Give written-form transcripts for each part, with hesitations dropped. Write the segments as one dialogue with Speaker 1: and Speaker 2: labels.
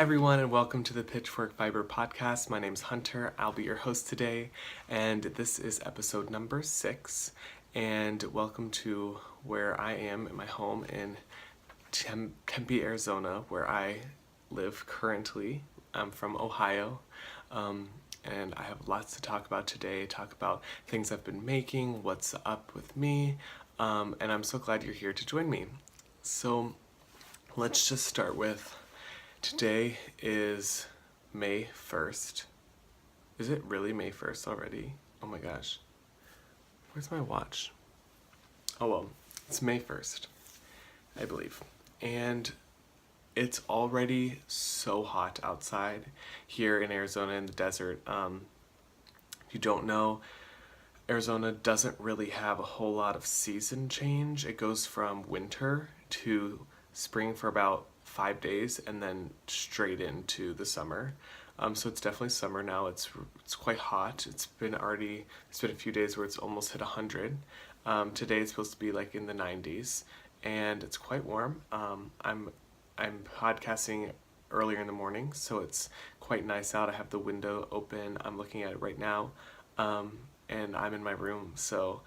Speaker 1: everyone, and welcome to the Pitchfork Fiber podcast. My name's Hunter. I'll be your host today, and this is episode number 6. And welcome to where I am in my home in Tempe, Arizona, where I live currently. I'm from Ohio, and I have lots to talk about today. Talk about things I've been making, what's up with me, and I'm so glad you're here to join me. So let's just start with today is May 1st. Is it really May 1st already? Oh my gosh. Where's my watch? Oh well, it's May 1st, I believe. And it's already so hot outside here in Arizona in the desert. If you don't know, Arizona doesn't really have a whole lot of season change. It goes from winter to spring for about 5 days and then straight into the summer. So it's definitely summer now. It's quite hot. It's been a few days where it's almost hit 100. Today it's supposed to be like in the 90s, and it's quite warm. I'm podcasting earlier in the morning, so it's quite nice out. I have the window open. I'm looking at it right now, and I'm in my room, so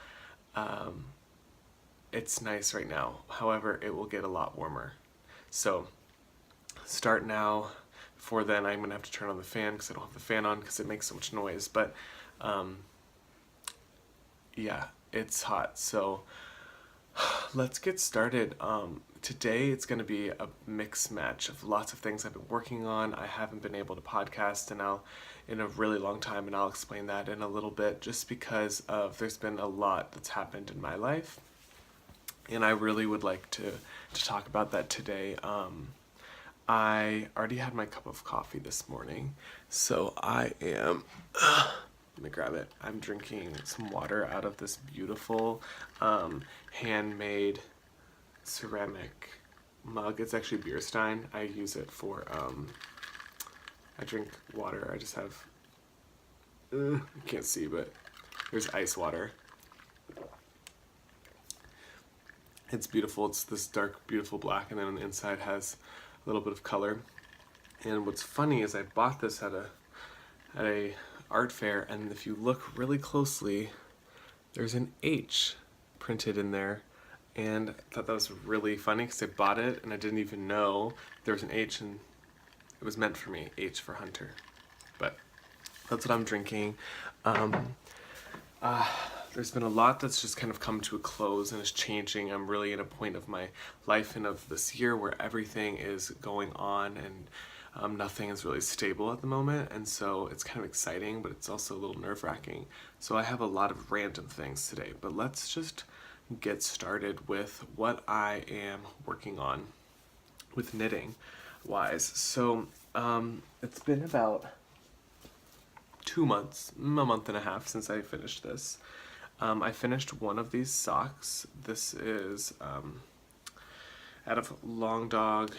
Speaker 1: it's nice right now. However, it will get a lot warmer. So start now. Before then, I'm going to have to turn on the fan because I don't have the fan on because it makes so much noise. But yeah, it's hot. So let's get started. Today it's going to be a mix match of lots of things I've been working on. I haven't been able to podcast in a really long time, and I'll explain that in a little bit, just because there's been a lot that's happened in my life. And I really would like to talk about that today. I already had my cup of coffee this morning, so I am, let me grab it. I'm drinking some water out of this beautiful handmade ceramic mug. It's actually beer stein. I use it for, I drink water. I just have, you can't see, but there's ice water. It's beautiful. It's this dark, beautiful black, and then on the inside has a little bit of color. And what's funny is I bought this at a art fair, and if you look really closely, there's an H printed in there. And I thought that was really funny because I bought it and I didn't even know there was an H, and it was meant for me, H for Hunter. But that's what I'm drinking. There's been a lot that's just kind of come to a close and is changing. I'm really in a point of my life and of this year where everything is going on, and nothing is really stable at the moment. And so it's kind of exciting, but it's also a little nerve-wracking. So I have a lot of random things today, but let's just get started with what I am working on with knitting wise. So it's been about 2 months, a month and a half since I finished this. I finished one of these socks. This is out of Long Dog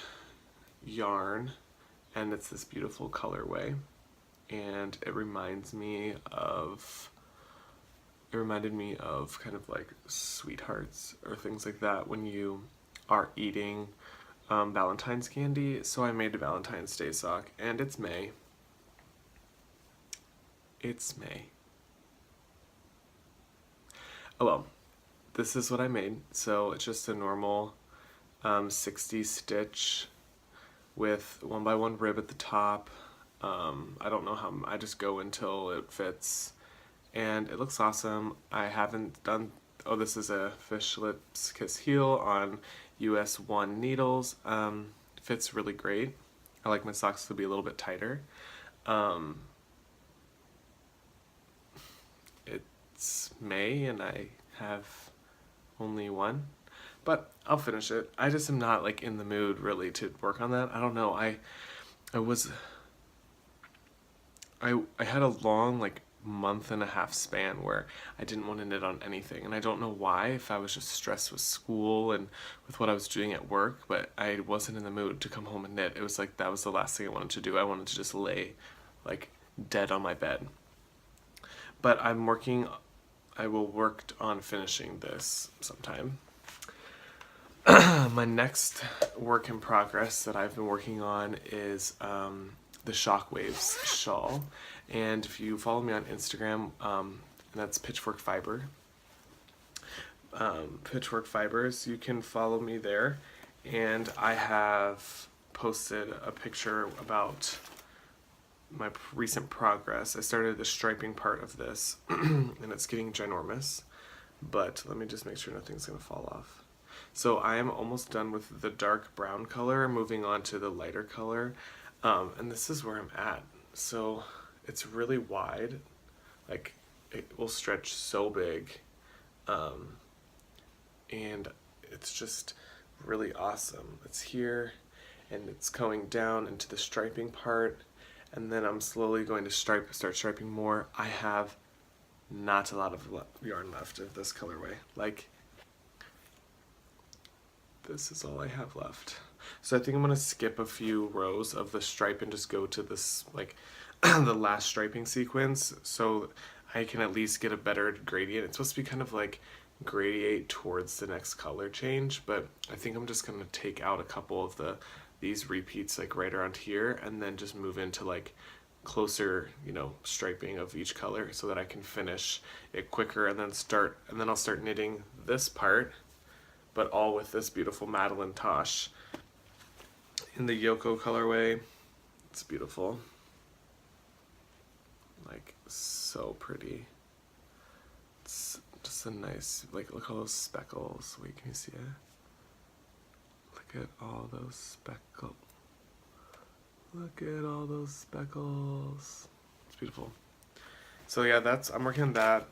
Speaker 1: yarn, and it's this beautiful colorway. And it reminded me of kind of like sweethearts or things like that when you are eating Valentine's candy. So I made a Valentine's Day sock, and it's May. It's May. Oh well, this is what I made. So it's just a normal 60 stitch with 1x1 rib at the top. I don't know how, I just go until it fits, and it looks awesome. I haven't done, this is a Fish Lips Kiss Heel on US 1 needles. Fits really great. I like my socks to be a little bit tighter. It's May and I have only one, but I'll finish it. I just am not like in the mood really to work on that. I don't know. I had a long like month and a half span where I didn't want to knit on anything, and I don't know why, if I was just stressed with school and with what I was doing at work, but I wasn't in the mood to come home and knit. It was like that was the last thing I wanted to do. I wanted to just lay like dead on my bed. But I will work on finishing this sometime. My next work in progress that I've been working on is the Shockwave Shawl. And if you follow me on Instagram, that's Pitchfork Fiber. Pitchfork Fibers, you can follow me there. And I have posted a picture about my recent progress. I started the striping part of this, and it's getting ginormous. But let me just make sure nothing's going to fall off. So I am almost done with the dark brown color, moving on to the lighter color. And this is where I'm at. So it's really wide, like it will stretch so big. And it's just really awesome. It's here and it's going down into the striping part. And then I'm slowly going to start striping more. I have not a lot of yarn left of this colorway. Like, this is all I have left. So I think I'm gonna skip a few rows of the stripe and just go to this, like, the last striping sequence, so I can at least get a better gradient. It's supposed to be kind of like gradiate towards the next color change, but I think I'm just gonna take out a couple of these repeats like right around here, and then just move into like closer, striping of each color so that I can finish it quicker, and then I'll start knitting this part, but all with this beautiful Madeline Tosh in the Yoko colorway. It's beautiful, like so pretty. It's just a nice, like, look at all those speckles. Wait, can you see it? Look at all those speckles. Look at all those speckles. It's beautiful. So yeah, I'm working on that.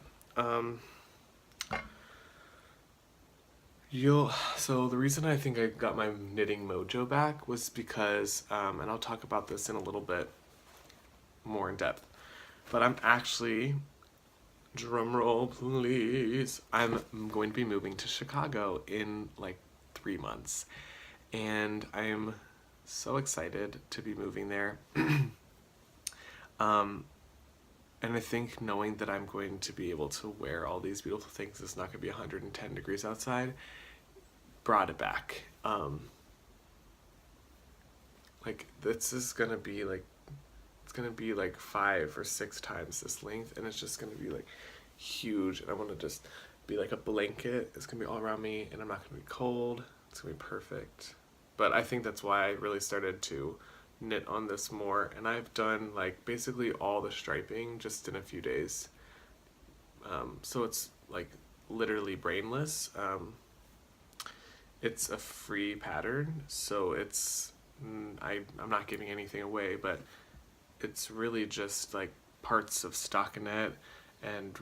Speaker 1: So the reason I think I got my knitting mojo back was because, and I'll talk about this in a little bit more in depth, but I'm actually, drum roll please, I'm going to be moving to Chicago in like 3 months, and I'm so excited to be moving there. And I think knowing that I'm going to be able to wear all these beautiful things, it's not going to be 110 degrees outside, brought it back. Like, this is going to be like, it's going to be like 5 or 6 times this length, and it's just going to be like huge, and I want to just be like a blanket. It's going to be all around me, and I'm not going to be cold. It's going to be perfect. But I think that's why I really started to knit on this more, and I've done like basically all the striping just in a few days. So it's like literally brainless. It's a free pattern, so it's I'm not giving anything away, but it's really just like parts of stockinette and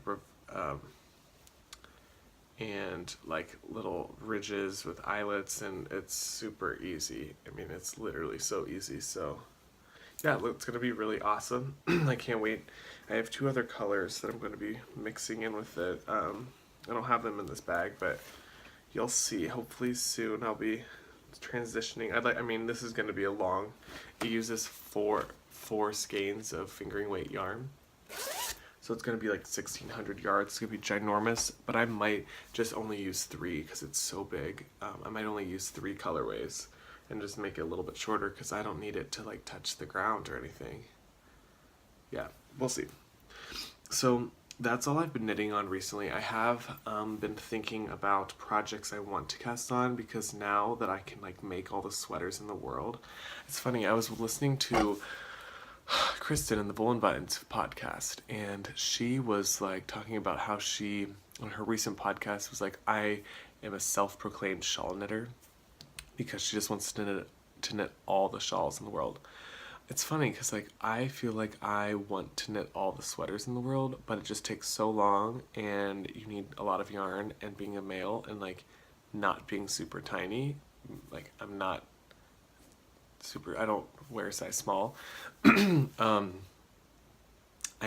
Speaker 1: like little ridges with eyelets, and it's super easy. I mean, it's literally so easy. So yeah, it's gonna be really awesome. I can't wait. I have 2 other colors that I'm going to be mixing in with it. I don't have them in this bag, but you'll see. Hopefully soon I'll be transitioning. I mean, this is going to be a long. It uses four skeins of fingering weight yarn. So it's going to be like 1,600 yards. It's going to be ginormous, but I might just only use 3 because it's so big. I might only use 3 colorways and just make it a little bit shorter because I don't need it to like touch the ground or anything. Yeah, we'll see. So that's all I've been knitting on recently. I have been thinking about projects I want to cast on, because now that I can like make all the sweaters in the world. It's funny, I was listening to Kristen in the Woolen Buttons podcast, and she was like talking about how she, on her recent podcast, was like, I am a self-proclaimed shawl knitter, because she just wants to knit all the shawls in the world. It's funny because like I feel like I want to knit all the sweaters in the world, but it just takes so long, and you need a lot of yarn, and being a male and like not being super tiny, like I'm not super, I don't wear size small. I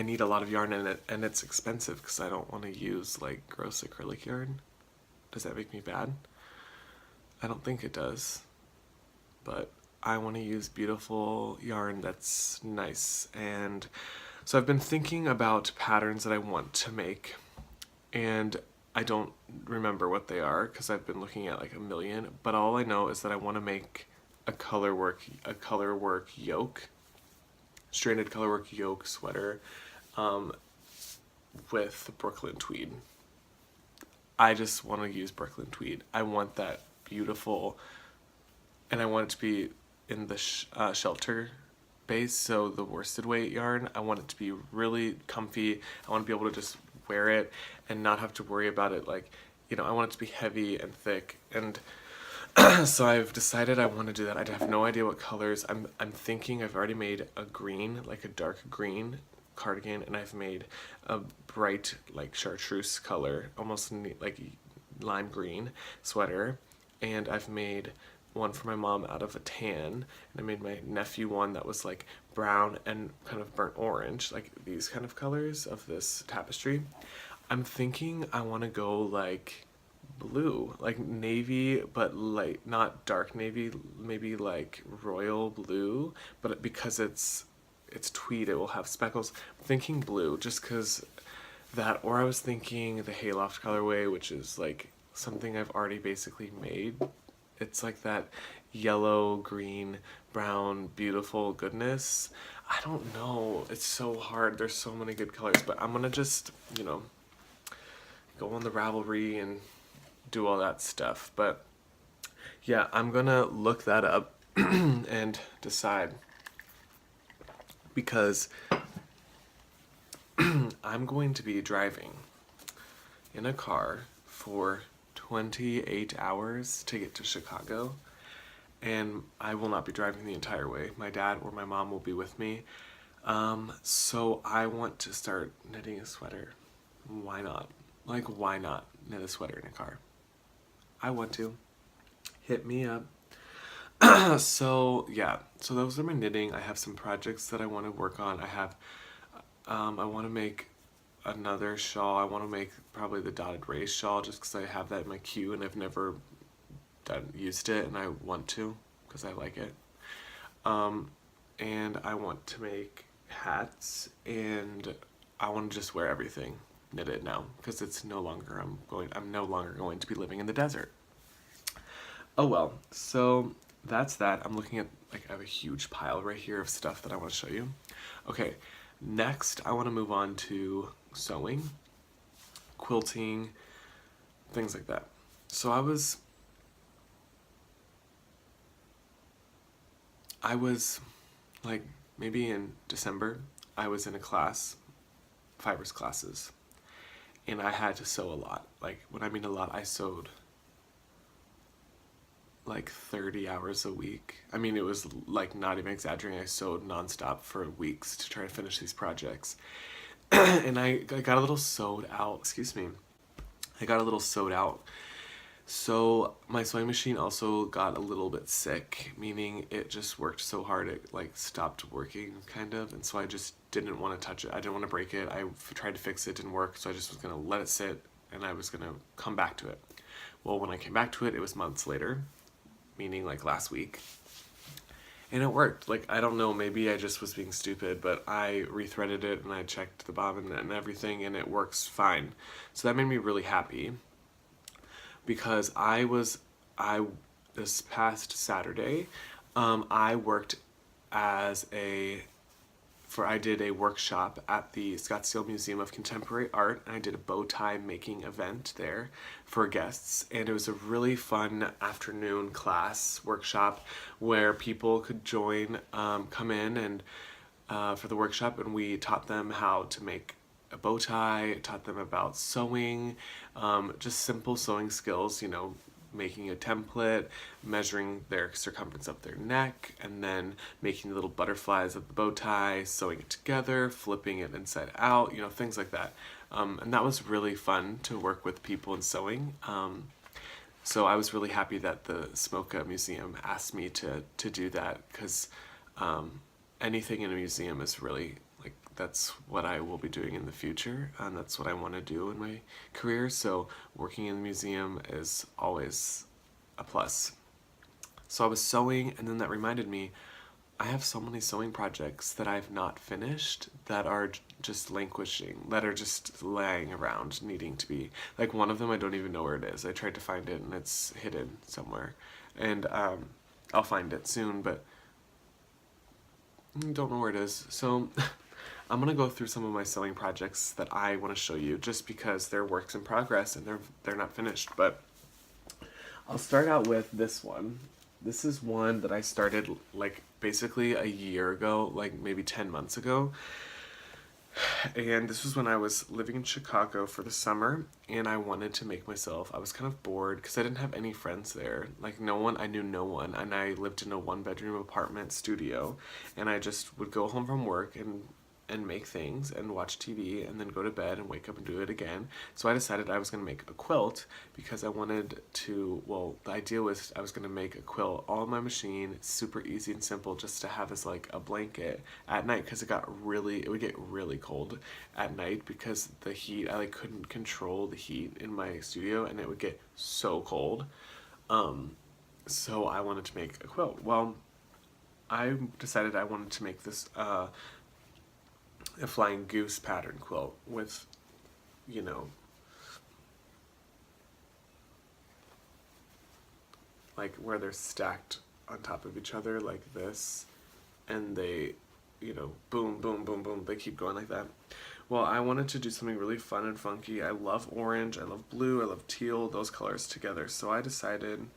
Speaker 1: need a lot of yarn in it, and it's expensive because I don't want to use like gross acrylic yarn. Does that make me bad? I don't think it does, but I want to use beautiful yarn that's nice. And so I've been thinking about patterns that I want to make, and I don't remember what they are because I've been looking at like a million, but all I know is that I want to make a colorwork yoke, stranded colorwork yoke sweater with Brooklyn tweed. I just want to use Brooklyn tweed. I want that beautiful, and I want it to be in the shelter base, so the worsted weight yarn. I want it to be really comfy. I want to be able to just wear it and not have to worry about it, like, you know, I want it to be heavy and thick. And so I've decided I want to do that. I have no idea what colors. I'm thinking I've already made a green, like a dark green cardigan, and I've made a bright, like chartreuse color, almost like lime green sweater, and I've made one for my mom out of a tan, and I made my nephew one that was like brown and kind of burnt orange, like these kind of colors of this tapestry. I'm thinking I want to go like blue, like navy, but like not dark navy, maybe like royal blue, but because it's tweed, it will have speckles. I'm thinking blue, just because that, or I was thinking the Hayloft colorway, which is like something I've already basically made. It's like that yellow, green, brown, beautiful goodness. I don't know. It's so hard. There's so many good colors, but I'm gonna just, you know, go on the Ravelry and do all that stuff. But yeah, I'm gonna look that up and decide, because I'm going to be driving in a car for 28 hours to get to Chicago, and I will not be driving the entire way. My dad or my mom will be with me. So I want to start knitting a sweater. Why not? Like, why not knit a sweater in a car? I want to. Hit me up. So yeah, so those are my knitting. I have some projects that I want to work on. I want to make another shawl. I want to make probably the dotted race shawl, just because I have that in my queue and I've never used it, and I want to because I like it. And I want to make hats, and I want to just wear everything knitted now, because it's no longer I'm no longer going to be living in the desert. Oh well, so that's that. I'm looking at, like, I have a huge pile right here of stuff that I want to show you. Okay, next I want to move on to sewing, quilting, things like that. So I was like, maybe in December, I was in a class, fibers classes, and I had to sew a lot. Like, when I mean a lot, I sewed like 30 hours a week. I mean, it was like not even exaggerating. I sewed nonstop for weeks to try to finish these projects. And I got a little sewed out, excuse me. I got a little sewed out. So my sewing machine also got a little bit sick, meaning it just worked so hard it like stopped working, kind of, and so I just didn't want to touch it. I didn't want to break it. I tried to fix it, it didn't work, so I just was gonna let it sit, and I was gonna come back to it. Well, when I came back to it, it was months later, meaning like last week, and it worked. Like, I don't know, maybe I just was being stupid, but I rethreaded it and I checked the bobbin and everything, and it works fine. So that made me really happy, because this past Saturday, I worked I did a workshop at the Scottsdale Museum of Contemporary Art, and I did a bow tie making event there for guests, and it was a really fun afternoon class workshop where people could join, come in and for the workshop, and we taught them how to make a bow tie, taught them about sewing, just simple sewing skills, you know, making a template, measuring their circumference of their neck, and then making the little butterflies of the bow tie, sewing it together, flipping it inside out, you know, things like that. And that was really fun to work with people in sewing. So I was really happy that the Smoka Museum asked me to do that, because anything in a museum is really, like, that's what I will be doing in the future, and that's what I want to do in my career, so working in the museum is always a plus. So I was sewing, and then that reminded me, I have so many sewing projects that I've not finished that are just languishing, that are just laying around needing to be, like one of them I don't even know where it is. I tried to find it and it's hidden somewhere, and I'll find it soon, but don't know where it is. So I'm gonna go through some of my sewing projects that I want to show you, just because they're works in progress and they're not finished. But I'll start out with this one. This is one that I started like basically a year ago, like maybe 10 months ago. And this was when I was living in Chicago for the summer, and I wanted to make myself, I was kind of bored because I didn't have any friends there. Like no one, I knew no one, and I lived in a 1-bedroom apartment studio, and I just would go home from work and make things and watch TV and then go to bed and wake up and do it again. So I decided I was going to make a quilt because I wanted to, well, the idea was I was going to make a quilt all on my machine, super easy and simple, just to have as like a blanket at night, because it would get really cold at night because the heat, I like couldn't control the heat in my studio and it would get so cold. So I wanted to make a quilt. Well, I decided I wanted to make this a flying goose pattern quilt with, you know, like where they're stacked on top of each other like this, and they, you know, boom, boom, boom, boom, they keep going like that. Well, I wanted to do something really fun and funky. I love orange, I love blue, I love teal, those colors together. So I decided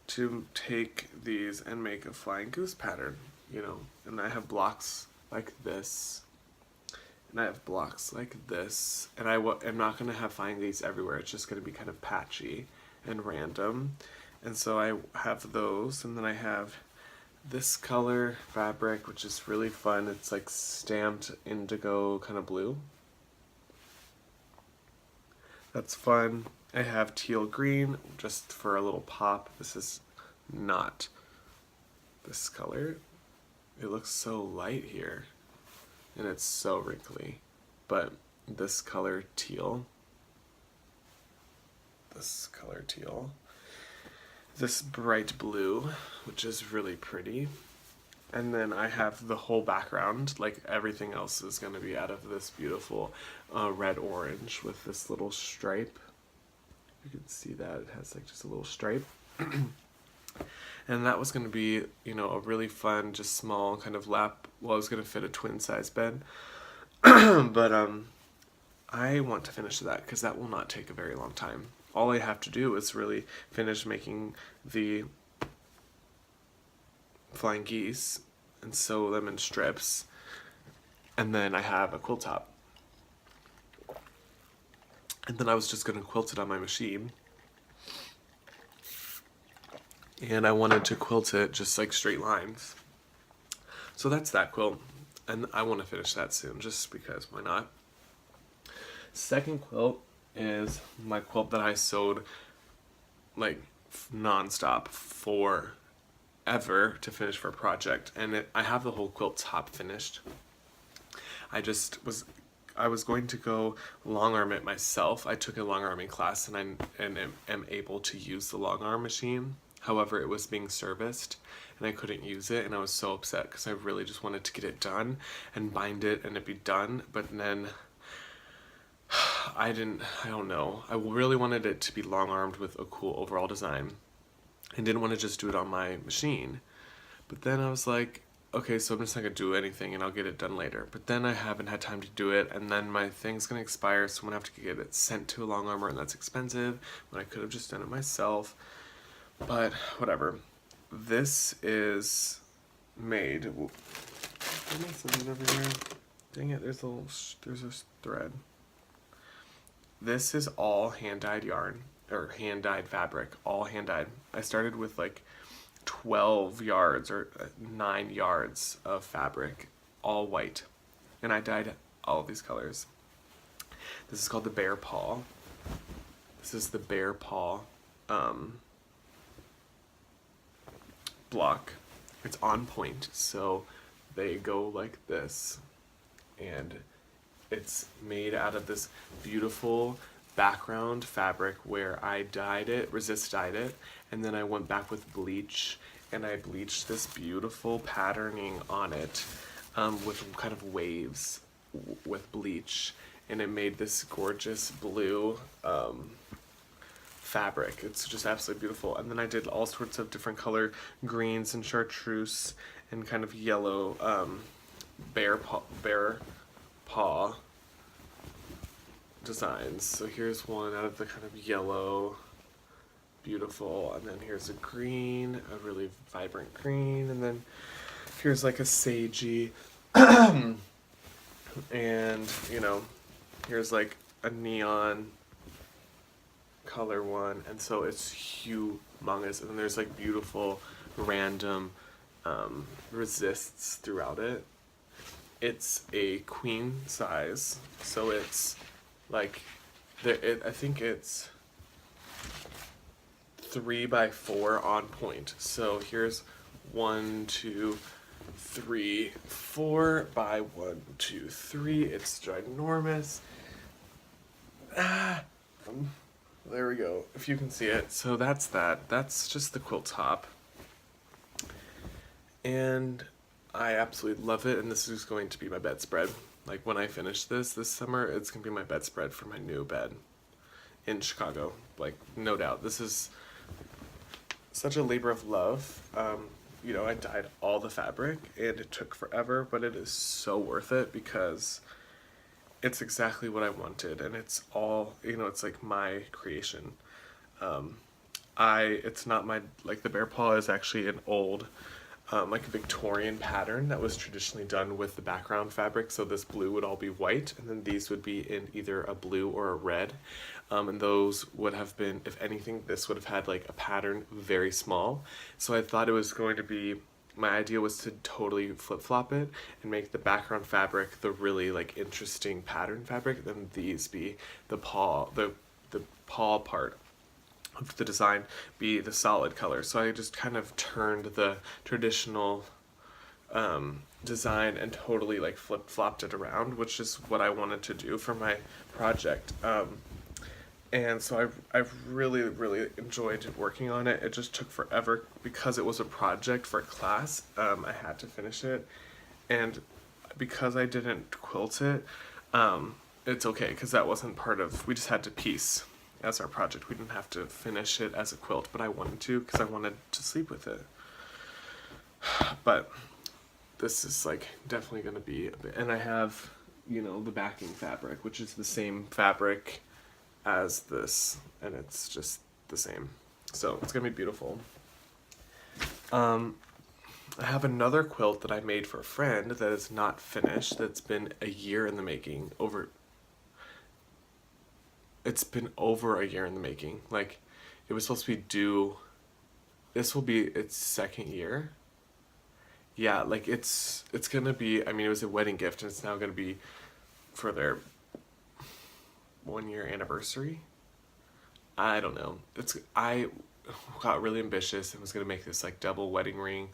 Speaker 1: to take these and make a flying goose pattern, you know, and I have blocks like this. And I have blocks like this, and I'm not going to have flying these everywhere. It's just going to be kind of patchy and random. And so I have those, and then I have this color fabric, which is really fun. It's like stamped indigo kind of blue. That's fun. I have teal green just for a little pop. This is not this color. It looks so light here, and it's so wrinkly. But this color teal, this bright blue, which is really pretty. And then I have the whole background, like everything else is going to be out of this beautiful red-orange with this little stripe. You can see that it has like just a little stripe. And that was going to be, you know, a really fun, just small kind of lap. Well, I was going to fit a twin-size bed. But I want to finish that because that will not take a very long time. All I have to do is really finish making the flying geese and sew them in strips. And then I have a quilt top. And then I was just going to quilt it on my machine. And I wanted to quilt it just like straight lines. So that's that quilt, and I want to finish that soon just because why not. Second quilt is my quilt that I sewed like non-stop forever to finish for a project, and I have the whole quilt top finished. I was going to go long arm it myself. I took a long arming class and am able to use the long arm machine. However, it was being serviced and I couldn't use it, and I was so upset because I really just wanted to get it done and bind it and it be done. But then I don't know. I really wanted it to be long armed with a cool overall design and didn't want to just do it on my machine. But then I was like, okay, so I'm just not gonna do anything and I'll get it done later. But then I haven't had time to do it, and then my thing's gonna expire, so I'm gonna have to get it sent to a long armor, and that's expensive when I could have just done it myself. But whatever. This is made. Am I sewing over here? Dang it! There's a thread. This is all hand-dyed yarn, or hand-dyed fabric. All hand-dyed. I started with like 12 yards or 9 yards of fabric, all white, and I dyed all of these colors. This is called the bear paw. This is the bear paw block. It's on point, so they go like this, and it's made out of this beautiful background fabric where I dyed it, resist dyed it, and then I went back with bleach and I bleached this beautiful patterning on it with kind of waves with bleach, and it made this gorgeous blue fabric. It's just absolutely beautiful. And then I did all sorts of different color greens and chartreuse and kind of yellow bear paw designs. So here's one out of the kind of yellow, beautiful, and then here's a green, a really vibrant green, and then here's like a sagey and here's like a neon color one, and so it's humongous, and then there's like beautiful random resists throughout it. It's a queen size, so it's like I think it's 3x4 on point. So here's 1, 2, 3, 4 by 1, 2, 3. It's ginormous. There we go, if you can see it. So that's that. That's just the quilt top. And I absolutely love it, and this is going to be my bedspread. Like when I finish this summer, it's going to be my bedspread for my new bed in Chicago. Like, no doubt. This is such a labor of love. I dyed all the fabric, and it took forever, but it is so worth it because it's exactly what I wanted, and it's all, it's like my creation. It's not my, like the bear paw is actually an old, like a Victorian pattern that was traditionally done with the background fabric. So this blue would all be white, and then these would be in either a blue or a red. And those would have been, if anything, this would have had like a pattern very small. So I thought it was going to be, my idea was to totally flip-flop it and make the background fabric the really like interesting pattern fabric, then these be the paw, the paw part of the design be the solid color. So I just kind of turned the traditional design and totally like flip-flopped it around, which is what I wanted to do for my project. And so I've really, really enjoyed working on it. It just took forever because it was a project for class. I had to finish it, and because I didn't quilt it, it's okay because that wasn't part of, we just had to piece as our project. We didn't have to finish it as a quilt, but I wanted to because I wanted to sleep with it. But this is like definitely going to be a bit, and I have, the backing fabric, which is the same fabric as this, and it's just the same. So it's gonna be beautiful. I have another quilt that I made for a friend that is not finished, that's been a year in the making. It's been over a year in the making. Like, it was supposed to be due, this will be its second year. Yeah, like it's gonna be, it was a wedding gift, and it's now gonna be for their 1-year anniversary. I don't know. I got really ambitious and was gonna make this like double wedding ring,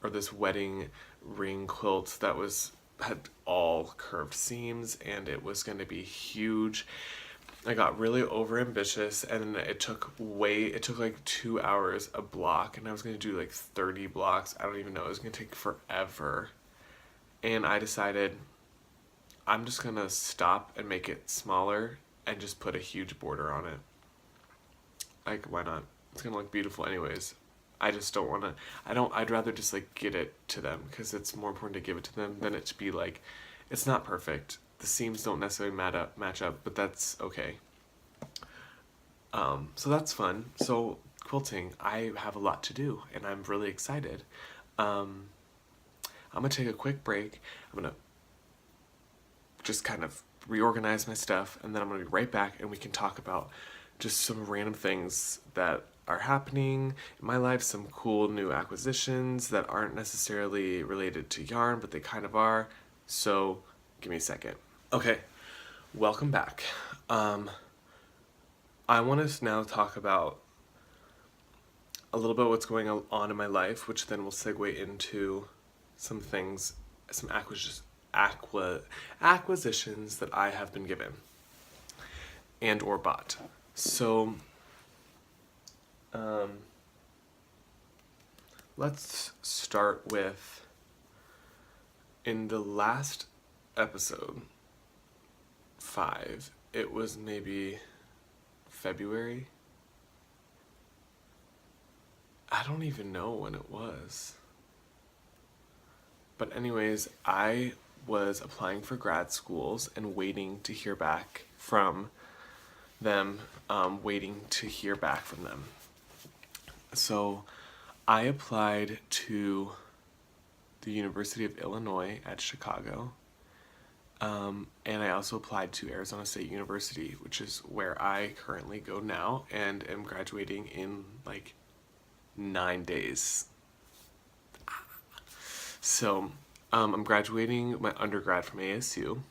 Speaker 1: or this wedding ring quilt that had all curved seams, and it was gonna be huge. I got really over ambitious, and it took like 2 hours a block, and I was gonna do like 30 blocks. I don't even know. It was gonna take forever, and I decided I'm just gonna stop and make it smaller and just put a huge border on it. Like, why not? It's gonna look beautiful anyways. I just don't wanna, I'd rather just like get it to them, because it's more important to give it to them than it to be like, it's not perfect. The seams don't necessarily match up, but that's okay. So that's fun. So quilting, I have a lot to do, and I'm really excited. I'm gonna take a quick break. I'm gonna just kind of reorganize my stuff, and then I'm gonna be right back, and we can talk about just some random things that are happening in my life, some cool new acquisitions that aren't necessarily related to yarn, but they kind of are. So give me a second. Okay, welcome back. I want to now talk about a little bit what's going on in my life, which then will segue into some things, some acquisitions that I have been given and or bought. So let's start with, in the last episode, 5. It was maybe February. I don't even know when it was. But anyways, I was applying for grad schools and waiting to hear back from them, So I applied to the University of Illinois at Chicago. And I also applied to Arizona State University, which is where I currently go now and am graduating in like 9 days. So, I'm graduating my undergrad from ASU.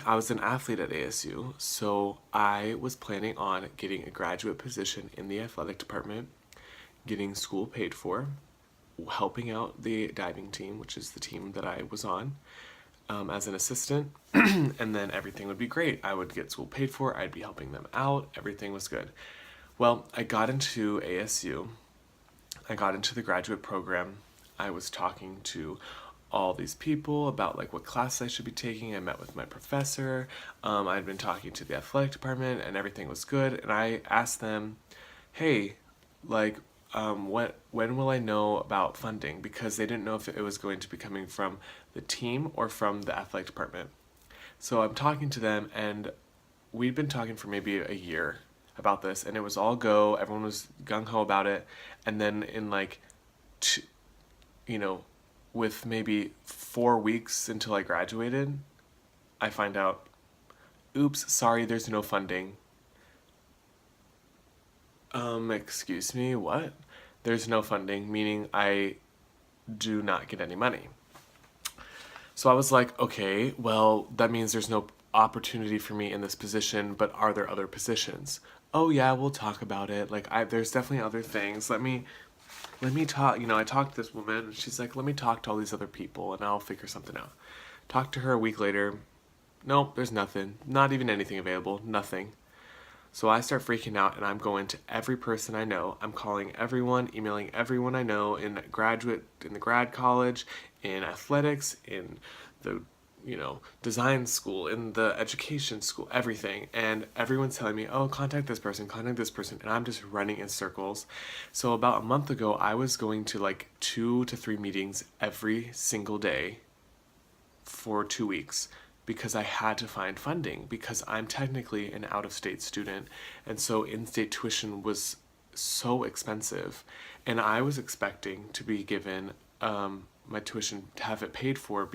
Speaker 1: I was an athlete at ASU, so I was planning on getting a graduate position in the athletic department, getting school paid for, helping out the diving team, which is the team that I was on, as an assistant, and then everything would be great. I would get school paid for, I'd be helping them out, everything was good. Well, I got into ASU, I got into the graduate program, I was talking to all these people about like what classes I should be taking. I met with my professor, I'd been talking to the athletic department, and everything was good, and I asked them, hey, like, when will I know about funding? Because they didn't know if it was going to be coming from the team or from the athletic department. So I'm talking to them, and we'd been talking for maybe a year about this, and it was all go. Everyone was gung-ho about it. And then in like, with maybe 4 weeks until I graduated, I find out, oops, sorry, there's no funding. Excuse me, what? There's no funding, meaning I do not get any money. So I was like, okay, well, that means there's no opportunity for me in this position, but are there other positions? Oh yeah, we'll talk about it. Like, there's definitely other things. Let me talk. I talked to this woman, and she's like, let me talk to all these other people, and I'll figure something out. Talked to her a week later. Nope, there's nothing. Not even anything available. Nothing. So I start freaking out, and I'm going to every person I know. I'm calling everyone, emailing everyone I know in the grad college, in athletics, in the, design school, in the education school, everything. And everyone's telling me, oh, contact this person, and I'm just running in circles. So about a month ago, I was going to like 2 to 3 meetings every single day for 2 weeks, because I had to find funding, because I'm technically an out-of-state student, and so in-state tuition was so expensive, and I was expecting to be given my tuition, to have it paid for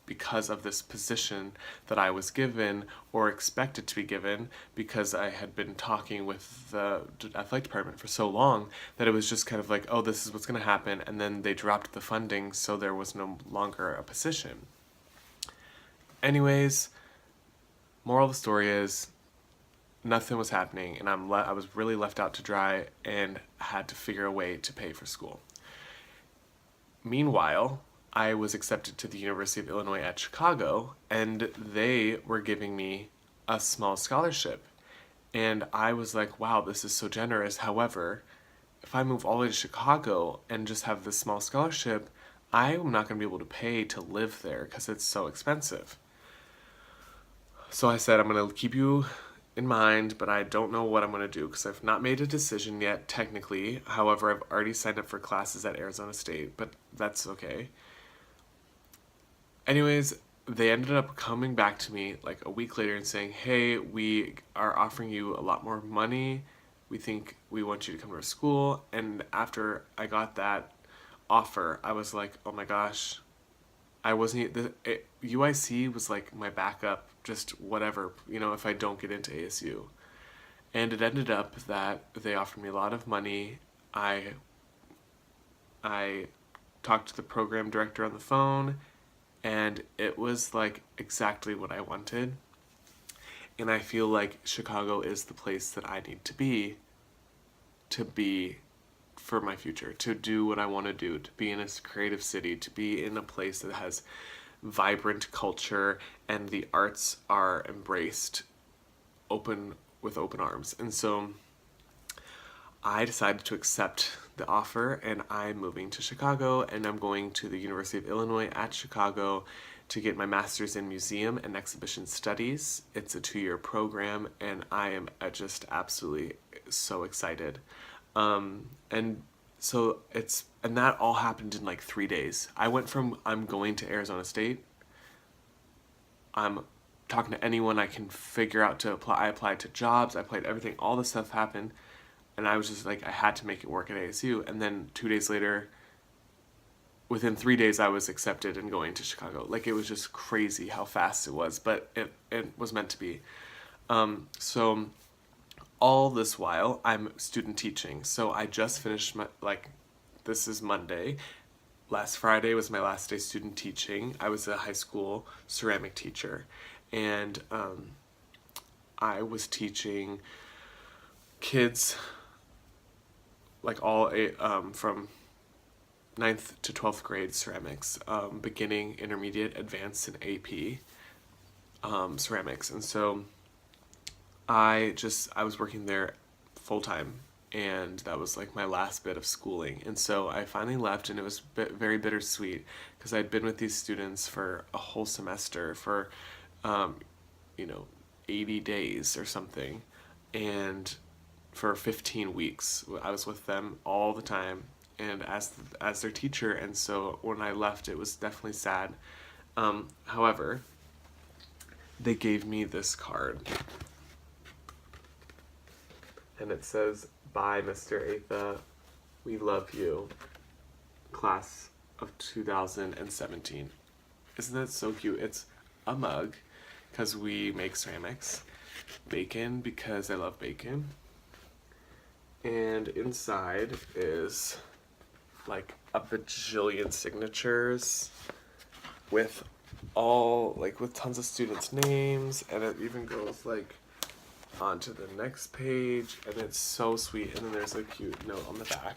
Speaker 1: because of this position that I was given, or expected to be given, because I had been talking with the athletic department for so long that it was just kind of like, oh, this is what's going to happen, and then they dropped the funding, so there was no longer a position. Anyways, moral of the story is nothing was happening, and I was really left out to dry and had to figure a way to pay for school. Meanwhile, I was accepted to the University of Illinois at Chicago, and they were giving me a small scholarship. And I was like, wow, this is so generous. However, if I move all the way to Chicago and just have this small scholarship, I'm not going to be able to pay to live there because it's so expensive. So I said, I'm going to keep you in mind, but I don't know what I'm going to do because I've not made a decision yet, technically. However, I've already signed up for classes at Arizona State, but that's okay. Anyways, they ended up coming back to me like a week later and saying, hey, we are offering you a lot more money. We think we want you to come to our school. And after I got that offer, I was like, oh my gosh, UIC was like my backup, just whatever, if I don't get into ASU. And it ended up that they offered me a lot of money. I talked to the program director on the phone, and it was like exactly what I wanted. And I feel like Chicago is the place that I need to be for my future, to do what I want to do, to be in a creative city, to be in a place that has vibrant culture and the arts are embraced with open arms. And so I decided to accept the offer, and I'm moving to Chicago, and I'm going to the University of Illinois at Chicago to get my master's in museum and exhibition studies. It's a 2-year program, and I am just absolutely so excited. And so and that all happened in like 3 days. I went from I'm going to Arizona State, I'm talking to anyone I can figure out to apply. I applied to jobs, I applied everything, all this stuff happened, and I was just like, I had to make it work at ASU. And then 2 days later, within 3 days, I was accepted and going to Chicago. Like, it was just crazy how fast it was, but it was meant to be. So all this while, I'm student teaching. So I just finished this is Monday. Last Friday was my last day student teaching. I was a high school ceramic teacher, and I was teaching kids like all from 9th to 12th grade ceramics, beginning, intermediate, advanced, and AP ceramics. And so I was working there full time, and that was like my last bit of schooling. And so I finally left, and it was very bittersweet because I'd been with these students for a whole semester for 80 days or something, and for 15 weeks I was with them all the time and as their teacher. And so when I left, it was definitely sad. However, they gave me this card, and it says, "Bye, Mr. Atha. We love you. Class of 2017." Isn't that so cute? It's a mug because we make ceramics. Bacon because I love bacon. And inside is like a bajillion signatures with with tons of students' names, and it even goes like onto the next page, and it's so sweet. And then there's a cute note on the back.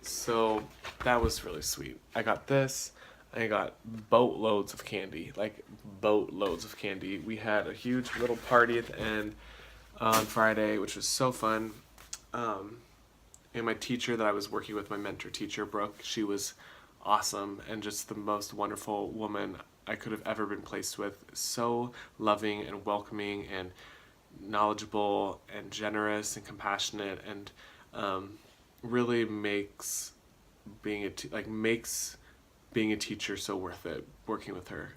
Speaker 1: So that was really sweet. I got this. I got boatloads of candy, like boatloads of candy. We had a huge little party at the end on Friday, which was so fun. And my teacher that I was working with, my mentor teacher, Brooke, she was awesome and just the most wonderful woman I could have ever been placed with. So loving and welcoming and knowledgeable and generous and compassionate, and really makes being a teacher so worth it, working with her.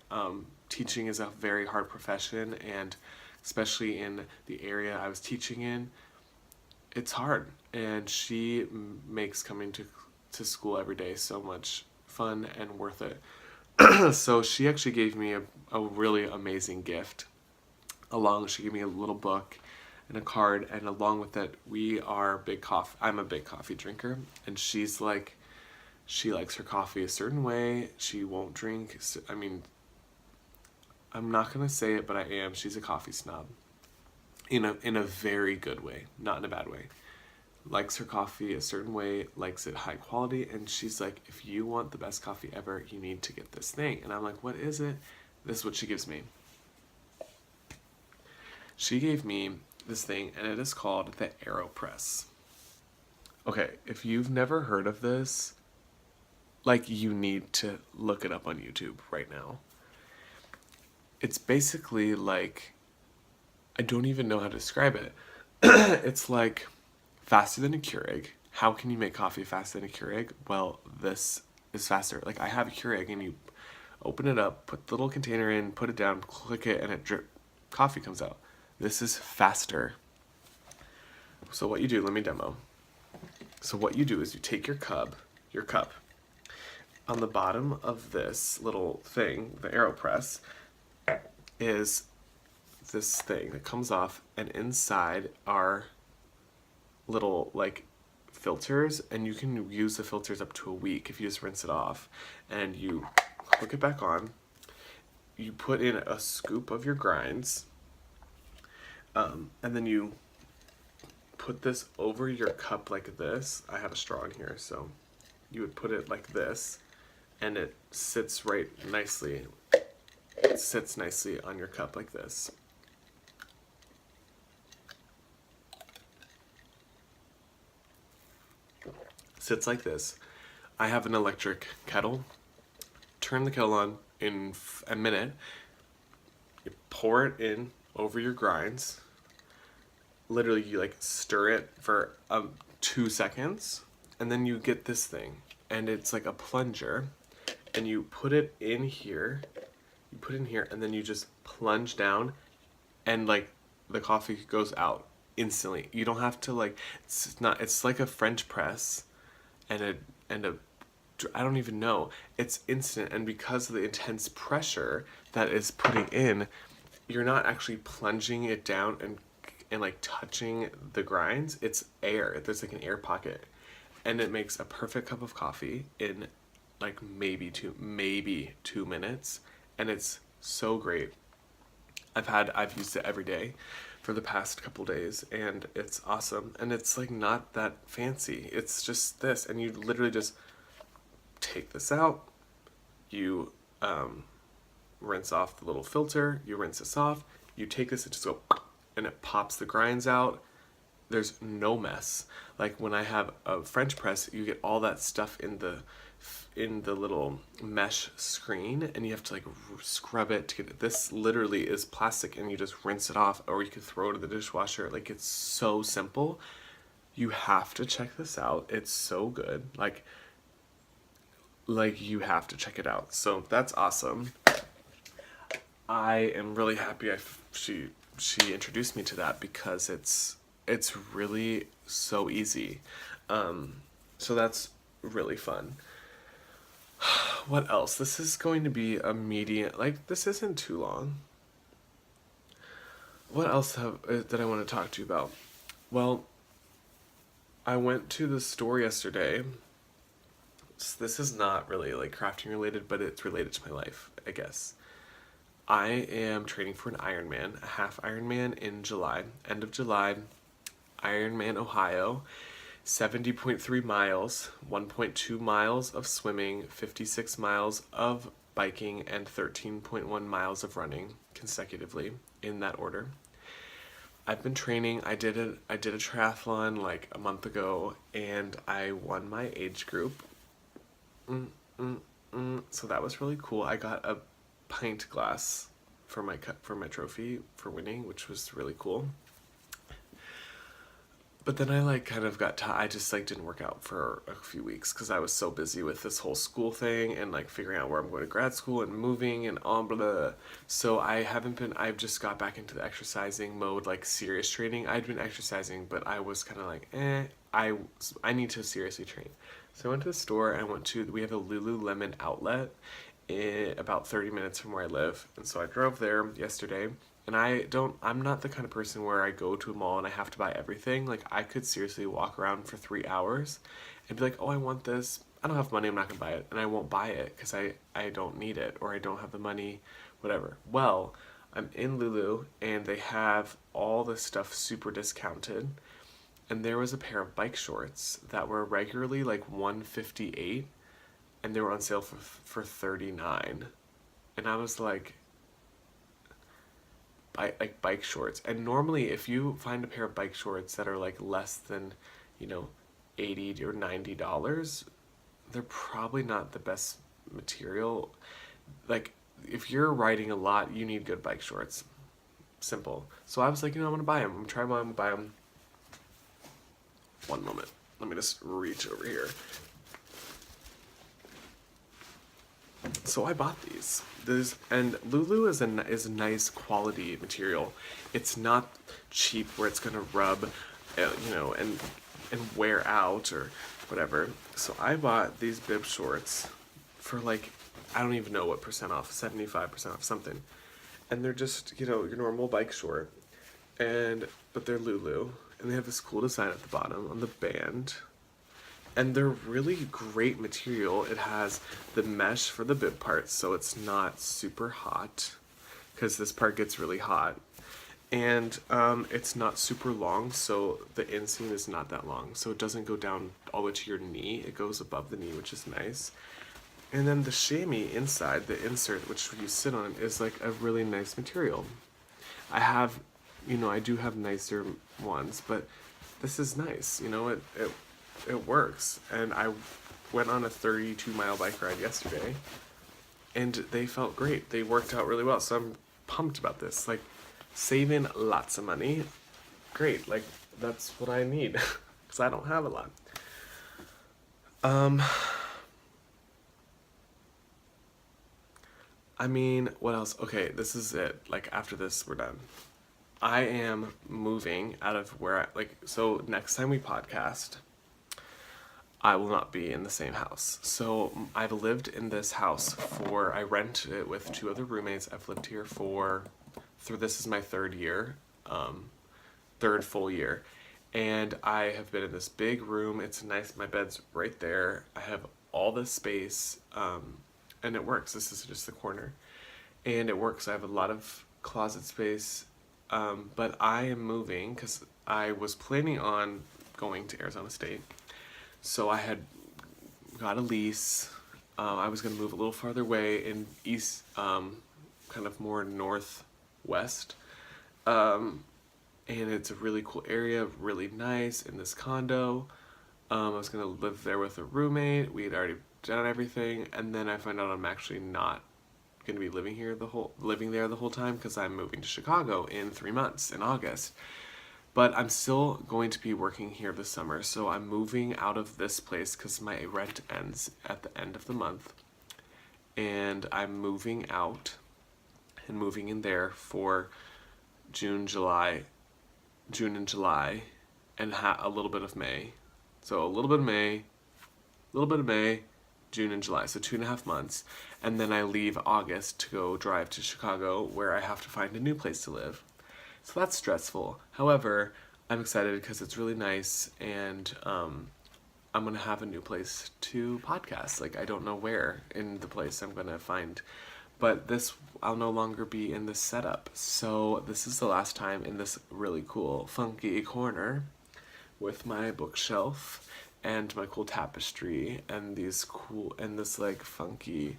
Speaker 1: Teaching is a very hard profession, and especially in the area I was teaching in, it's hard. And she makes coming to school every day so much fun and worth it. So she actually gave me a really amazing gift. She gave me a little book and a card, and along with it, I'm a big coffee drinker, and she's like, she likes her coffee a certain way. She won't drink. I mean, I'm not going to say it, but I am. She's a coffee snob. In a very good way, not in a bad way. Likes her coffee a certain way, likes it high quality, and she's like, if you want the best coffee ever, you need to get this thing. And I'm like, what is it? This is what she gives me. She gave me this thing, and it is called the AeroPress. Okay, if you've never heard of this, you need to look it up on YouTube right now. It's basically like, I don't even know how to describe it. It's like faster than a Keurig. How can you make coffee faster than a Keurig? Well, this is faster. Like, I have a Keurig, and you open it up, put the little container in, put it down, click it, and coffee comes out. This is faster. So what you do, let me demo. So what you do is you take your cup. On the bottom of this little thing, the AeroPress, is this thing that comes off, and inside are little filters, and you can use the filters up to a week if you just rinse it off, and you hook it back on. You put in a scoop of your grinds, and then you put this over your cup like this. I have a straw in here, so you would put it like this, and it sits right nicely. It sits nicely on your cup like this. Sits like this. I have an electric kettle, turn the kettle on in a minute. You pour it in over your grinds. Literally, you like stir it for 2 seconds, and then you get this thing, and it's like a plunger, and you put it in here. You put it in here, and then you just plunge down, and like the coffee goes out instantly. You don't have to like. It's like a French press, and a. I don't even know. It's instant, and because of the intense pressure that is putting in, you're not actually plunging it down and like touching the grinds. It's air. There's like an air pocket, and it makes a perfect cup of coffee in like maybe 2 minutes, and it's so great. I've used it every day for the past couple days, and it's awesome. And it's like not that fancy. It's just this, and you literally just take this out. You rinse off the little filter. You rinse this off. You take this and just go, and it pops the grinds out. There's no mess. Like when I have a French press, you get all that stuff in the little mesh screen, and you have to like scrub it to get it. This literally is plastic, and you just rinse it off, or you could throw it in the dishwasher. Like, it's so simple. You have to check this out. It's so good. Like you have to check it out. So that's awesome. I am really happy she introduced me to that, because it's really so easy. So that's really fun. What else? This is going to be a medium, like this isn't too long. What else that I want to talk to you about? Well, I went to the store yesterday. So this is not really like crafting related, but it's related to my life, I guess. I am training for an Ironman, a half Ironman in July, end of July, Ironman, Ohio, 70.3 miles, 1.2 miles of swimming, 56 miles of biking, and 13.1 miles of running consecutively in that order. I've been training. I did a triathlon like a month ago, and I won my age group. So that was really cool. I got a pint glass for my trophy for winning, which was really cool. But then I like kind of I just like didn't work out for a few weeks because I was so busy with this whole school thing and like figuring out where I'm going to grad school and moving and all blah, blah, blah. So I've just got back into the exercising mode, like serious training. I'd been exercising, but I was kind of like, I need to seriously train. So I went to the store and we have a Lululemon outlet about 30 minutes from where I live. And so I drove there yesterday. And I'm not the kind of person where I go to a mall and I have to buy everything. Like, I could seriously walk around for 3 hours and be like, oh, I want this. I don't have money, I'm not going to buy it. And I won't buy it because I don't need it, or I don't have the money, whatever. Well, I'm in Lulu and they have all this stuff super discounted. And there was a pair of bike shorts that were regularly like $158, and they were on sale for $39. And I was like bike shorts. And normally if you find a pair of bike shorts that are like less than, $80 or $90, they're probably not the best material. Like, if you're riding a lot, you need good bike shorts. Simple. So I was like, I'm gonna buy them. I'm gonna try them on, buy them. One moment. Let me just reach over here. So I bought these. And Lulu is a nice quality material. It's not cheap where it's gonna rub, and wear out or whatever. So I bought these bib shorts for like, I don't even know what percent off, 75% off something. And they're just, your normal bike short, but they're Lulu, and they have this cool design at the bottom on the band. And they're really great material. It has the mesh for the bib part, so it's not super hot, because this part gets really hot. And it's not super long, so the inseam is not that long. So it doesn't go down all the way to your knee. It goes above the knee, which is nice. And then the chamois inside, the insert, which you sit on, is like a really nice material. I do have nicer ones, but this is nice. It works. And I went on a 32-mile bike ride yesterday, and they felt great. They worked out really well. So I'm pumped about this. Like, saving lots of money. Great. Like, that's what I need because I don't have a lot. I mean, what else? Okay, this is it. Like, after this, we're done. I am moving out of where so next time we podcast, I will not be in the same house. So I've lived in this house I rent it with 2 other roommates. I've lived here this is my 3rd year, 3rd full year. And I have been in this big room. It's nice. My bed's right there. I have all this space, and it works. This is just the corner. And it works. I have a lot of closet space, but I am moving because I was planning on going to Arizona State. So I had got a lease. I was going to move a little farther away in east, kind of more northwest. And it's a really cool area, really nice, in this condo. I was going to live there with a roommate. We had already done everything. And then I find out I'm actually not going to be living there the whole time because I'm moving to Chicago in 3 months in August. But I'm still going to be working here this summer, so I'm moving out of this place because my rent ends at the end of the month. And I'm moving out and moving in there for June and July, and a little bit of May. So a little bit of May, June and July, so 2.5 months. And then I leave August to go drive to Chicago, where I have to find a new place to live. So that's stressful. However, I'm excited because it's really nice, and I'm going to have a new place to podcast. Like, I don't know where in the place I'm going to find, but I'll no longer be in this setup. So this is the last time in this really cool, funky corner with my bookshelf and my cool tapestry and this like funky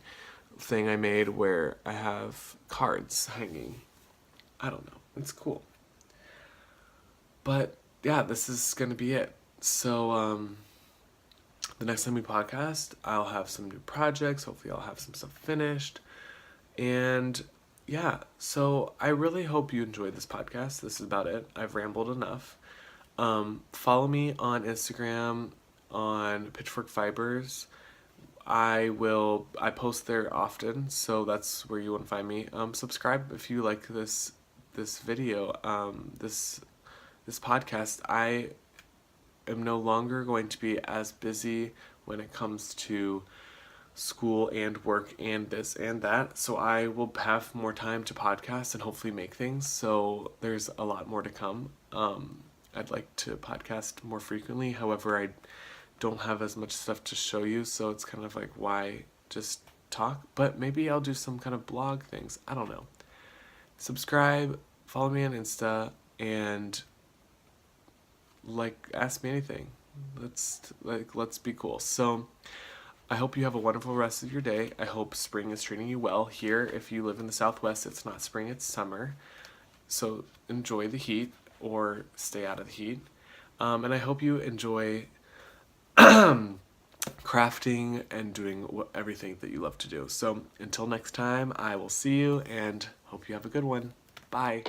Speaker 1: thing I made where I have cards hanging. I don't know. It's cool. But yeah, this is going to be it. So the next time we podcast, I'll have some new projects. Hopefully I'll have some stuff finished. And yeah, so I really hope you enjoyed this podcast. This is about it. I've rambled enough. Follow me on Instagram on Pitchfork Fibers. I post there often, so that's where you want to find me. Subscribe if you like this video, this podcast. I am no longer going to be as busy when it comes to school and work and this and that, so I will have more time to podcast and hopefully make things. So there's a lot more to come. I'd like to podcast more frequently. However, I don't have as much stuff to show you, so it's kind of like, why just talk? But maybe I'll do some kind of blog things. I don't know. Subscribe, follow me on Insta, and ask me anything. Let's be cool. So I hope you have a wonderful rest of your day. I hope spring is treating you well. Here, if you live in the Southwest, it's not spring, it's summer. So enjoy the heat or stay out of the heat. And I hope you enjoy crafting and doing everything that you love to do. So until next time, I will see you and hope you have a good one. Bye.